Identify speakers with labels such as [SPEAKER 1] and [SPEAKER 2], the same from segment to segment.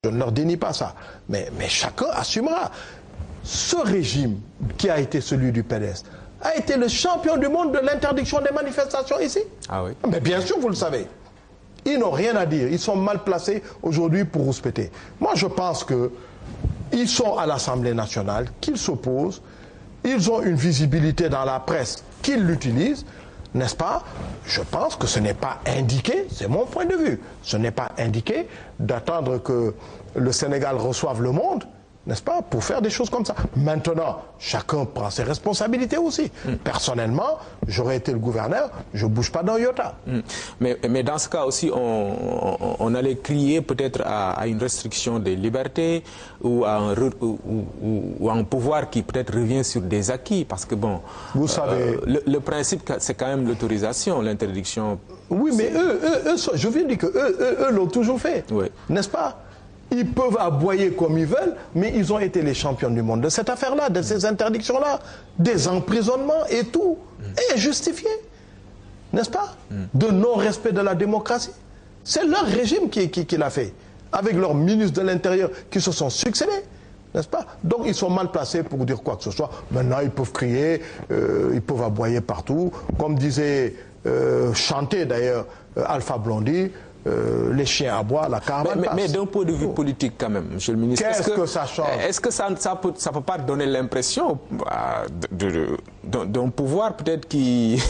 [SPEAKER 1] Je ne leur dénie pas ça. Mais chacun assumera. Ce régime qui a été celui du PDS a été le champion du monde de l'interdiction des manifestations ici.
[SPEAKER 2] Ah oui.
[SPEAKER 1] Mais bien sûr, vous le savez. Ils n'ont rien à dire. Ils sont mal placés aujourd'hui pour rouspéter. Moi, je pense qu'ils sont à l'Assemblée nationale, qu'ils s'opposent. Ils ont une visibilité dans la presse, qu'ils l'utilisent. N'est-ce pas? Je pense que ce n'est pas indiqué, c'est mon point de vue, ce n'est pas indiqué d'attendre que le Sénégal reçoive le monde, n'est-ce pas, pour faire des choses comme ça. Maintenant, chacun prend ses responsabilités aussi. Personnellement, j'aurais été le gouverneur, je ne bouge pas d'un iota.
[SPEAKER 2] Mais dans ce cas aussi, on allait crier peut-être à une restriction des libertés ou à un pouvoir qui peut-être revient sur des acquis. Parce que bon,
[SPEAKER 1] vous savez,
[SPEAKER 2] le principe, c'est quand même l'autorisation, l'interdiction.
[SPEAKER 1] Oui, mais eux, je viens de dire que eux l'ont toujours fait, oui. N'est-ce pas? Ils peuvent aboyer comme ils veulent, mais ils ont été les champions du monde de cette affaire-là, de ces interdictions-là, des emprisonnements et tout, et justifié, n'est-ce pas? De non-respect de la démocratie. C'est leur régime qui l'a fait, avec leurs ministres de l'Intérieur qui se sont succédés, n'est-ce pas? Donc ils sont mal placés pour dire quoi que ce soit. Maintenant, ils peuvent crier, ils peuvent aboyer partout, comme disait, chanter d'ailleurs Alpha Blondy. Les chiens aboient, la caravane passe.
[SPEAKER 2] Mais d'un point de vue politique quand même, monsieur le ministre,
[SPEAKER 1] qu'est-ce que ça change?
[SPEAKER 2] Est-ce que ça peut pas donner l'impression d'un pouvoir peut-être qui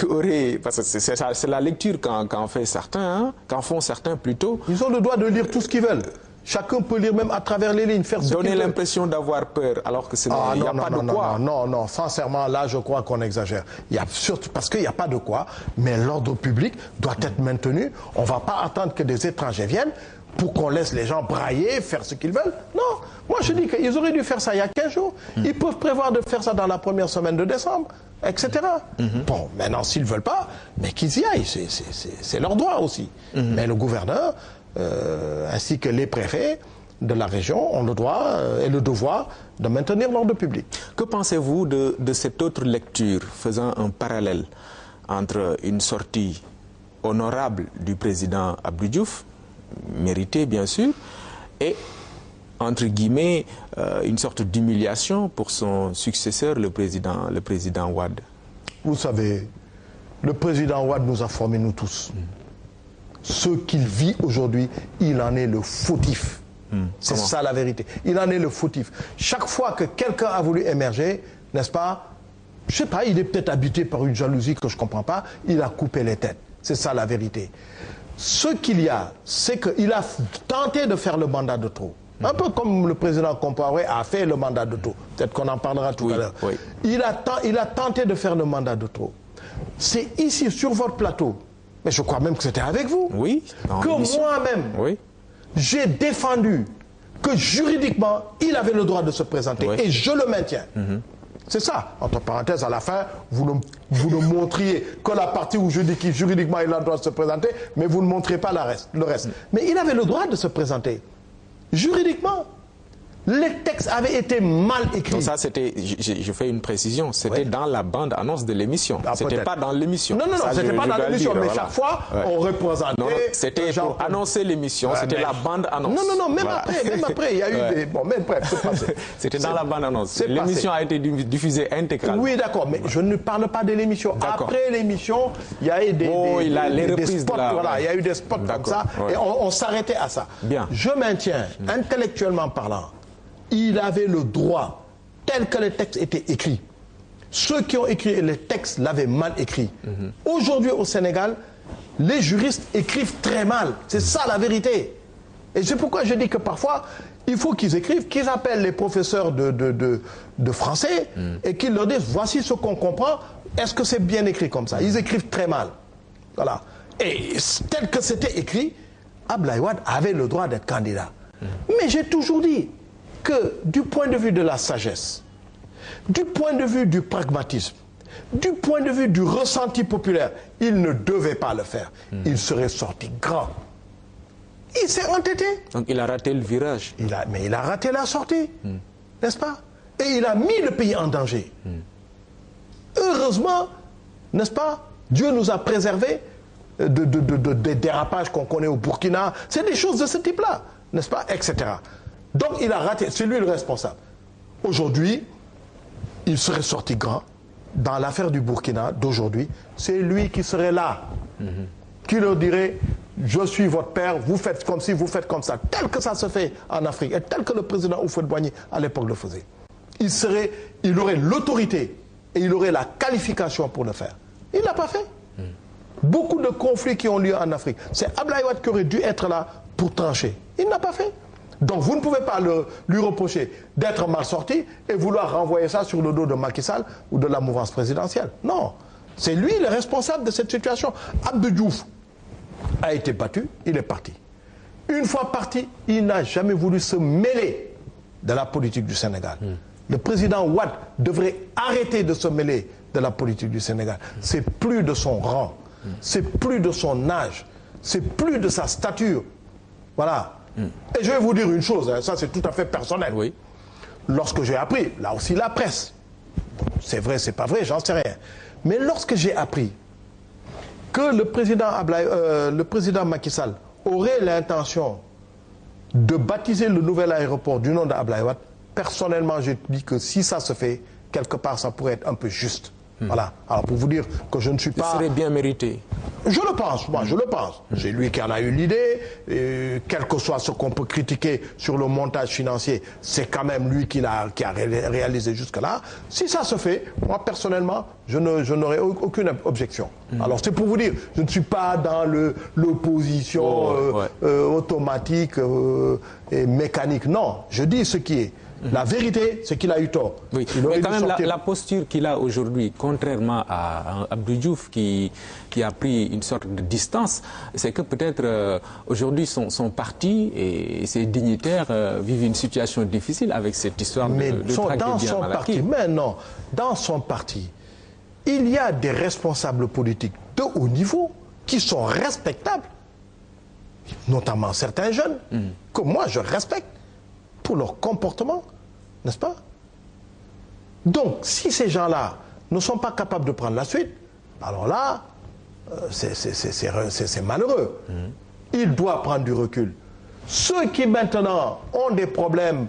[SPEAKER 2] aurait... Parce que c'est la lecture qu'en fait certains, hein, qu'en font certains plutôt.
[SPEAKER 1] Ils ont le droit de lire tout ce qu'ils veulent. Chacun peut lire même à travers les lignes, faire ce qu'il veut.
[SPEAKER 2] Donner l'impression d'avoir peur, alors que il n'y a pas de quoi.
[SPEAKER 1] Non, sincèrement, là, je crois qu'on exagère. Il y a surtout parce qu'il n'y a pas de quoi, mais l'ordre public doit être maintenu. On ne va pas attendre que des étrangers viennent pour qu'on laisse les gens brailler, faire ce qu'ils veulent. Non, moi je dis qu'ils auraient dû faire ça il y a 15 jours. Ils peuvent prévoir de faire ça dans la première semaine de décembre, etc. Bon, maintenant, s'ils ne veulent pas, mais qu'ils y aillent, c'est leur droit aussi. Mais le gouverneur... ainsi que les préfets de la région ont le droit et le devoir de maintenir l'ordre public.
[SPEAKER 2] Que pensez-vous de cette autre lecture faisant un parallèle entre une sortie honorable du président Abdou Diouf, méritée bien sûr, et entre guillemets une sorte d'humiliation pour son successeur, le président Wade?
[SPEAKER 1] Vous savez, le président Wade nous a formés nous tous. Ce qu'il vit aujourd'hui, il en est le fautif. C'est ça la vérité. Il en est le fautif. Chaque fois que quelqu'un a voulu émerger, n'est-ce pas, je sais pas, il est peut-être habité par une jalousie que je ne comprends pas, il a coupé les têtes. C'est ça la vérité. Ce qu'il y a, c'est qu'il a tenté de faire le mandat de trop. Un peu comme le président Compaoré a fait le mandat de trop. Peut-être qu'on en parlera tout à l'heure. Oui. Il a tenté de faire le mandat de trop. C'est ici, sur votre plateau, mais je crois même que c'était avec vous,
[SPEAKER 2] oui,
[SPEAKER 1] que moi-même, j'ai défendu que juridiquement, il avait le droit de se présenter. Et je le maintiens. C'est ça. Entre parenthèses, à la fin, vous ne montriez que la partie où je dis que juridiquement, il a le droit de se présenter, mais vous ne montrez pas le reste. Mais il avait le droit de se présenter. Juridiquement. Les textes avaient été mal écrits.
[SPEAKER 2] Donc ça, c'était, je fais une précision, c'était dans la bande-annonce de l'émission. C'était pas dans l'émission.
[SPEAKER 1] Non, c'était pas dans l'émission, mais chaque fois, on représentait...
[SPEAKER 2] Non, c'était pour annoncer l'émission, c'était la bande-annonce.
[SPEAKER 1] Non, même après, il y a eu des... Bon, même bref, c'est passé.
[SPEAKER 2] C'était dans la bande-annonce. L'émission a été diffusée intégralement.
[SPEAKER 1] Oui, d'accord, mais je ne parle pas de l'émission. Après l'émission, il y a eu des spots, voilà, il y a eu des spots comme ça, et on s'arrêtait à ça.
[SPEAKER 2] Bien.
[SPEAKER 1] Je maintiens, intellectuellement parlant, il avait le droit, tel que les textes étaient écrits. Ceux qui ont écrit les textes l'avaient mal écrit. Aujourd'hui au Sénégal, les juristes écrivent très mal. C'est ça la vérité. Et c'est pourquoi je dis que parfois, il faut qu'ils écrivent, qu'ils appellent les professeurs de français et qu'ils leur disent, voici ce qu'on comprend, est-ce que c'est bien écrit comme ça? Ils écrivent très mal. Voilà. Et tel que c'était écrit, Abdoulaye Wade avait le droit d'être candidat. Mais j'ai toujours dit que du point de vue de la sagesse, du point de vue du pragmatisme, du point de vue du ressenti populaire, il ne devait pas le faire. Il serait sorti grand. Il s'est entêté.
[SPEAKER 2] Donc il a raté le virage.
[SPEAKER 1] Mais il a raté la sortie, n'est-ce pas? Et il a mis le pays en danger. Heureusement, n'est-ce pas, Dieu nous a préservés des dérapages qu'on connaît au Burkina. C'est des choses de ce type-là. n'est-ce pas, etc. Donc il a raté, c'est lui le responsable. Aujourd'hui, il serait sorti grand. Dans l'affaire du Burkina d'aujourd'hui, c'est lui qui serait là, qui leur dirait, je suis votre père, vous faites comme ci, vous faites comme ça, tel que ça se fait en Afrique, et tel que le président Houphouët-Boigny à l'époque le faisait. Il aurait l'autorité et il aurait la qualification pour le faire. Il ne l'a pas fait. Beaucoup de conflits qui ont lieu en Afrique, c'est Abdoulaye Wade qui aurait dû être là pour trancher. Il ne l'a pas fait. Donc vous ne pouvez pas lui reprocher d'être mal sorti et vouloir renvoyer ça sur le dos de Macky Sall ou de la mouvance présidentielle. Non, c'est lui le responsable de cette situation. Abdou Diouf a été battu, il est parti. Une fois parti, il n'a jamais voulu se mêler de la politique du Sénégal. Le président Wade devrait arrêter de se mêler de la politique du Sénégal. C'est plus de son rang, c'est plus de son âge, c'est plus de sa stature. Voilà. Et je vais vous dire une chose, hein, ça c'est tout à fait personnel.
[SPEAKER 2] Oui.
[SPEAKER 1] Lorsque j'ai appris, là aussi la presse, c'est vrai, c'est pas vrai, j'en sais rien. Mais lorsque j'ai appris que le président Macky Sall aurait l'intention de baptiser le nouvel aéroport du nom d'Abdoulaye Wade, personnellement je dis que si ça se fait, quelque part ça pourrait être un peu juste. Voilà. Alors pour vous dire que je ne suis pas...
[SPEAKER 2] Il serait bien mérité.
[SPEAKER 1] Je le pense, moi je le pense. C'est lui qui en a eu l'idée, quel que soit ce qu'on peut critiquer sur le montage financier, c'est quand même lui qui a réalisé jusque-là. Si ça se fait, moi personnellement, je n'aurai aucune objection. Alors c'est pour vous dire, je ne suis pas dans l'opposition automatique et mécanique. Non, je dis ce qui est. La vérité, c'est qu'il a eu tort.
[SPEAKER 2] Oui, mais quand même la posture qu'il a aujourd'hui, contrairement à Abdou Diouf qui a pris une sorte de distance, c'est que peut-être aujourd'hui son parti et ses dignitaires vivent une situation difficile avec cette histoire de tragédie maladie.
[SPEAKER 1] Mais non, dans son parti, il y a des responsables politiques de haut niveau qui sont respectables, notamment certains jeunes, que moi je respecte pour leur comportement, n'est-ce pas? Donc, si ces gens-là ne sont pas capables de prendre la suite, alors là, c'est malheureux. Il doit prendre du recul. Ceux qui maintenant ont des problèmes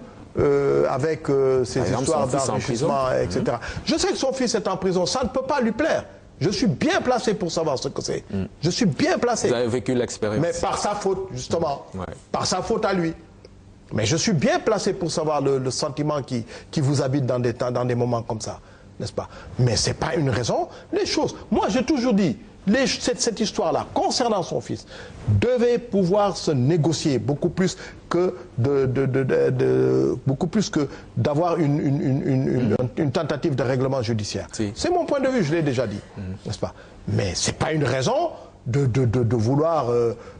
[SPEAKER 1] avec ces histoires d'enrichissement, etc. Je sais que son fils est en prison, ça ne peut pas lui plaire. Je suis bien placé pour savoir ce que c'est. Je suis bien placé.
[SPEAKER 2] Vous avez vécu l'expérience.
[SPEAKER 1] Mais par sa faute, justement. Par sa faute à lui. Mais je suis bien placé pour savoir le sentiment qui vous habite dans des moments comme ça, n'est-ce pas? Mais ce n'est pas une raison. Les choses, moi j'ai toujours dit, cette histoire-là, concernant son fils, devait pouvoir se négocier beaucoup plus que d'avoir une tentative de règlement judiciaire. Si. C'est mon point de vue, je l'ai déjà dit, n'est-ce pas? Mais ce n'est pas une raison de vouloir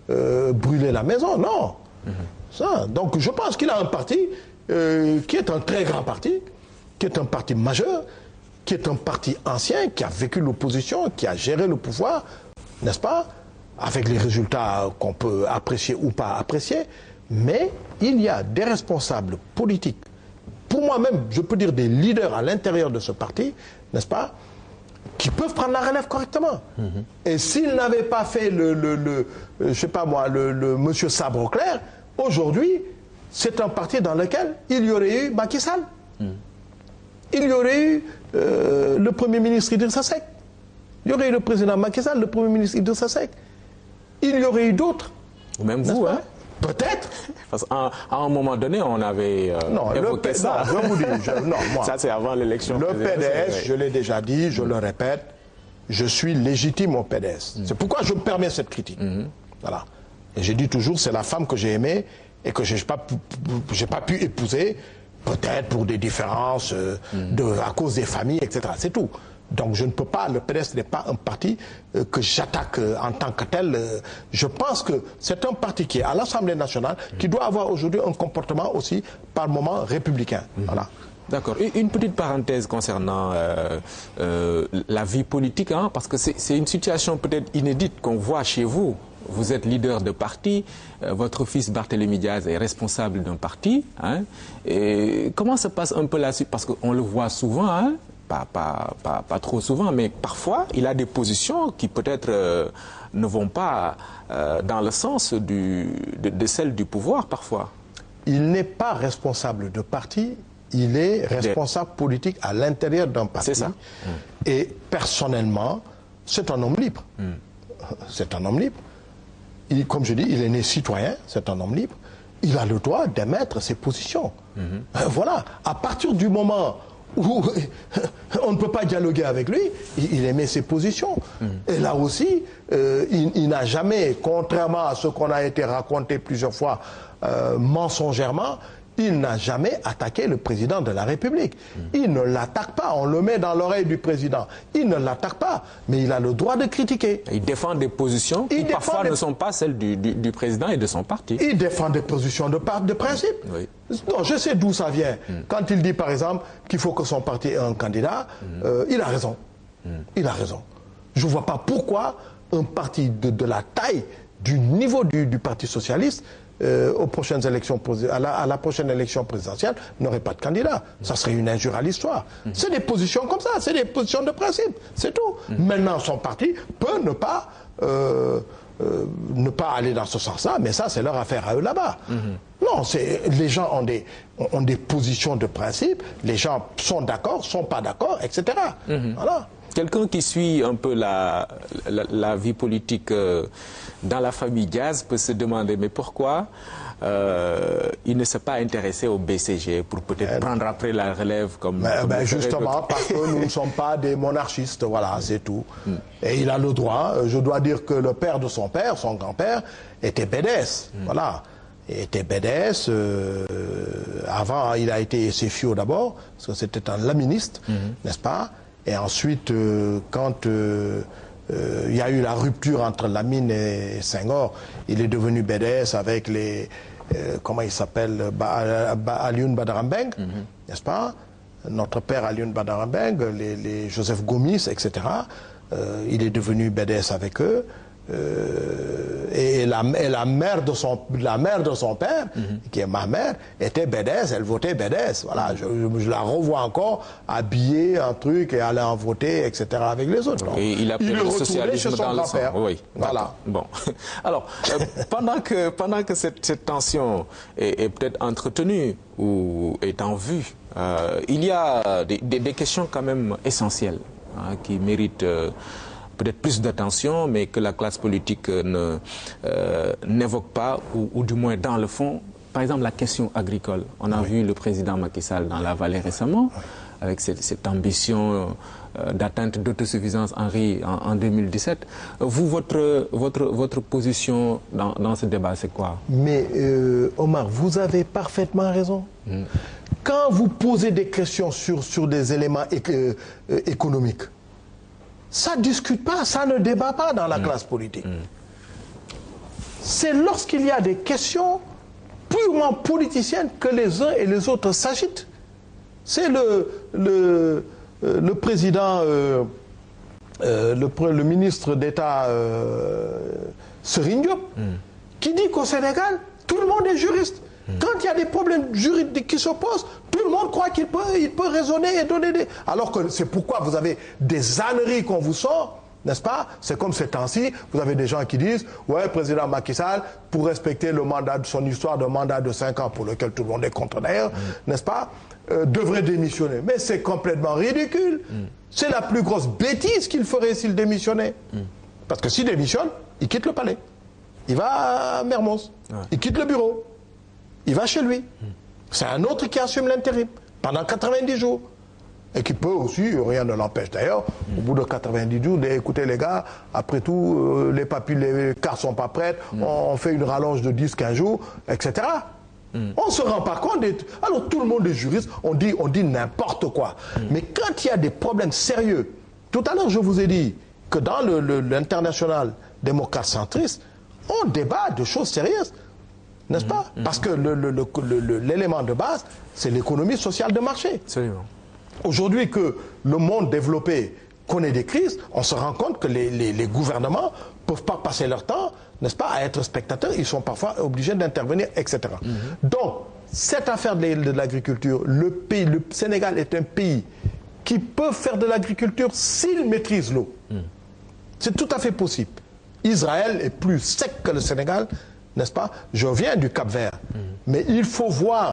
[SPEAKER 1] brûler la maison, non. Ça. Donc je pense qu'il a un parti qui est un très grand parti, qui est un parti majeur, qui est un parti ancien, qui a vécu l'opposition, qui a géré le pouvoir, n'est-ce pas? Avec les résultats qu'on peut apprécier ou pas apprécier. Mais il y a des responsables politiques, pour moi-même, je peux dire des leaders à l'intérieur de ce parti, n'est-ce pas? Qui peuvent prendre la relève correctement. Et s'ils n'avaient pas fait je sais pas moi, le monsieur Sabre-Clair, aujourd'hui, c'est un parti dans lequel il y aurait eu Macky Sall. Il y aurait eu le Premier ministre Idrissa Seck. Il y aurait eu le président Macky Sall, le Premier ministre Idrissa Seck. Il y aurait eu d'autres.
[SPEAKER 2] Ou même vous, hein?
[SPEAKER 1] Peut-être.
[SPEAKER 2] Parce qu'à un moment donné, on avait évoqué ça.
[SPEAKER 1] Non, je vous dis, moi,
[SPEAKER 2] ça c'est avant l'élection.
[SPEAKER 1] Le PDS, je l'ai déjà dit, je le répète, je suis légitime au PDS. C'est pourquoi je me permets cette critique. Voilà. Et j'ai dit toujours, c'est la femme que j'ai aimée et que je n'ai pas pu épouser, peut-être pour des différences à cause des familles, etc. C'est tout. Donc je ne peux pas, le PDS n'est pas un parti que j'attaque en tant que tel. Je pense que c'est un parti qui est à l'Assemblée nationale, qui doit avoir aujourd'hui un comportement aussi, par moment, républicain. Voilà.
[SPEAKER 2] D'accord. Une petite parenthèse concernant la vie politique, hein, parce que c'est une situation peut-être inédite qu'on voit chez vous. Vous êtes leader de parti, votre fils Barthélémy Diaz est responsable d'un parti. Hein, et comment se passe un peu la suite? Parce qu'on le voit souvent, hein, pas trop souvent, mais parfois, il a des positions qui peut-être ne vont pas dans le sens de celle du pouvoir, parfois.
[SPEAKER 1] Il n'est pas responsable de parti, il est responsable politique à l'intérieur d'un parti.
[SPEAKER 2] C'est ça.
[SPEAKER 1] Et personnellement, c'est un homme libre. C'est un homme libre. Comme je dis, il est né citoyen, c'est un homme libre. Il a le droit d'émettre ses positions. Voilà. À partir du moment où on ne peut pas dialoguer avec lui, il émet ses positions. Et là aussi, il n'a jamais, contrairement à ce qu'on a été raconté plusieurs fois mensongèrement, il n'a jamais attaqué le président de la République. Il ne l'attaque pas, on le met dans l'oreille du président. Il ne l'attaque pas, mais il a le droit de critiquer.
[SPEAKER 2] Il défend des positions qui parfois ne sont pas celles du président et de son parti.
[SPEAKER 1] Il défend des positions de principe.
[SPEAKER 2] Oui.
[SPEAKER 1] Non, je sais d'où ça vient. Quand il dit par exemple qu'il faut que son parti ait un candidat, il a raison. Il a raison. Je ne vois pas pourquoi un parti de la taille, du niveau du Parti socialiste, aux prochaines élections, à la prochaine élection présidentielle, n'aurait pas de candidat. Ça serait une injure à l'histoire. C'est des positions comme ça, c'est des positions de principe, c'est tout. Maintenant, son parti peut ne pas aller dans ce sens-là, mais ça, c'est leur affaire à eux là-bas. Non, les gens ont des positions de principe, les gens sont d'accord, sont pas d'accord, etc. Voilà.
[SPEAKER 2] Quelqu'un qui suit un peu la vie politique dans la famille Diaz peut se demander mais pourquoi il ne s'est pas intéressé au BCG pour peut-être prendre après la relève comme
[SPEAKER 1] justement parce que nous ne sommes pas des monarchistes, voilà, c'est tout. Et il a le droit. Je dois dire que le père de son père, son grand-père, était BDS, voilà. Il était BDS, avant il a été SFIO d'abord, parce que c'était un laministe, n'est-ce pas? Et ensuite, quand il y a eu la rupture entre Lamine et Senghor, il est devenu BDS avec les... comment il s'appelle, Alioune Badara Mbengue, n'est-ce pas? Notre père Alioune Badara Mbengue, les Joseph Gomis, etc. Il est devenu BDS avec eux. Et la mère de son père, qui est ma mère, était BDS, elle votait BDS. Voilà, je la revois encore habillée en truc et aller en voter, etc. avec les autres.
[SPEAKER 2] Et il a pris le socialisme dans le sang. Oui,
[SPEAKER 1] voilà.
[SPEAKER 2] Bon. Alors, pendant que cette tension est peut-être entretenue ou est en vue, il y a des questions quand même essentielles qui méritent peut-être plus d'attention, mais que la classe politique n'évoque pas, ou du moins dans le fond. Par exemple, la question agricole. On a vu le président Macky Sall dans la vallée récemment, avec cette ambition d'atteinte d'autosuffisance en riz en 2017. Vous, votre position dans ce débat, c'est quoi?
[SPEAKER 1] Mais Omar, vous avez parfaitement raison. Quand vous posez des questions sur des éléments économiques, ça ne discute pas, ça ne débat pas dans la classe politique. C'est lorsqu'il y a des questions purement politiciennes que les uns et les autres s'agitent. C'est le président, le ministre d'État Serigne Diop qui dit qu'au Sénégal, tout le monde est juriste. Quand il y a des problèmes juridiques qui se posent, tout le monde croit qu'il peut raisonner et donner des... Alors que c'est pourquoi vous avez des âneries qu'on vous sort, n'est-ce pas? C'est comme ces temps-ci, vous avez des gens qui disent « Ouais, président Macky Sall, pour respecter le mandat de son histoire de mandat de 5 ans, pour lequel tout le monde est contre d'ailleurs, n'est-ce pas, devrait démissionner. » Mais c'est complètement ridicule. C'est la plus grosse bêtise qu'il ferait s'il démissionnait. Parce que s'il démissionne, il quitte le palais. Il va à Mermoz. Il quitte le bureau. Il va chez lui. C'est un autre qui assume l'intérim pendant 90 jours. Et qui peut aussi, rien ne l'empêche d'ailleurs, au bout de 90 jours, d'écouter les gars, après tout, les papiers, les cartes sont pas prêtes, on fait une rallonge de 10-15 jours, etc. On ne se rend pas compte. Alors tout le monde est juriste, on dit n'importe quoi. Mais quand il y a des problèmes sérieux, tout à l'heure je vous ai dit que dans l'international démocrate centriste, on débat de choses sérieuses. N'est-ce pas? Parce que l'élément de base, c'est l'économie sociale de marché.
[SPEAKER 2] Absolument.
[SPEAKER 1] Aujourd'hui que le monde développé connaît des crises, on se rend compte que les gouvernements ne peuvent pas passer leur temps, n'est-ce pas, à être spectateurs, ils sont parfois obligés d'intervenir, etc. Donc, cette affaire de l'agriculture, le Sénégal est un pays qui peuvent faire de l'agriculture s'ils maîtrisent l'eau. C'est tout à fait possible. Israël est plus sec que le Sénégal, n'est-ce pas? Je viens du Cap-Vert. Mais il faut voir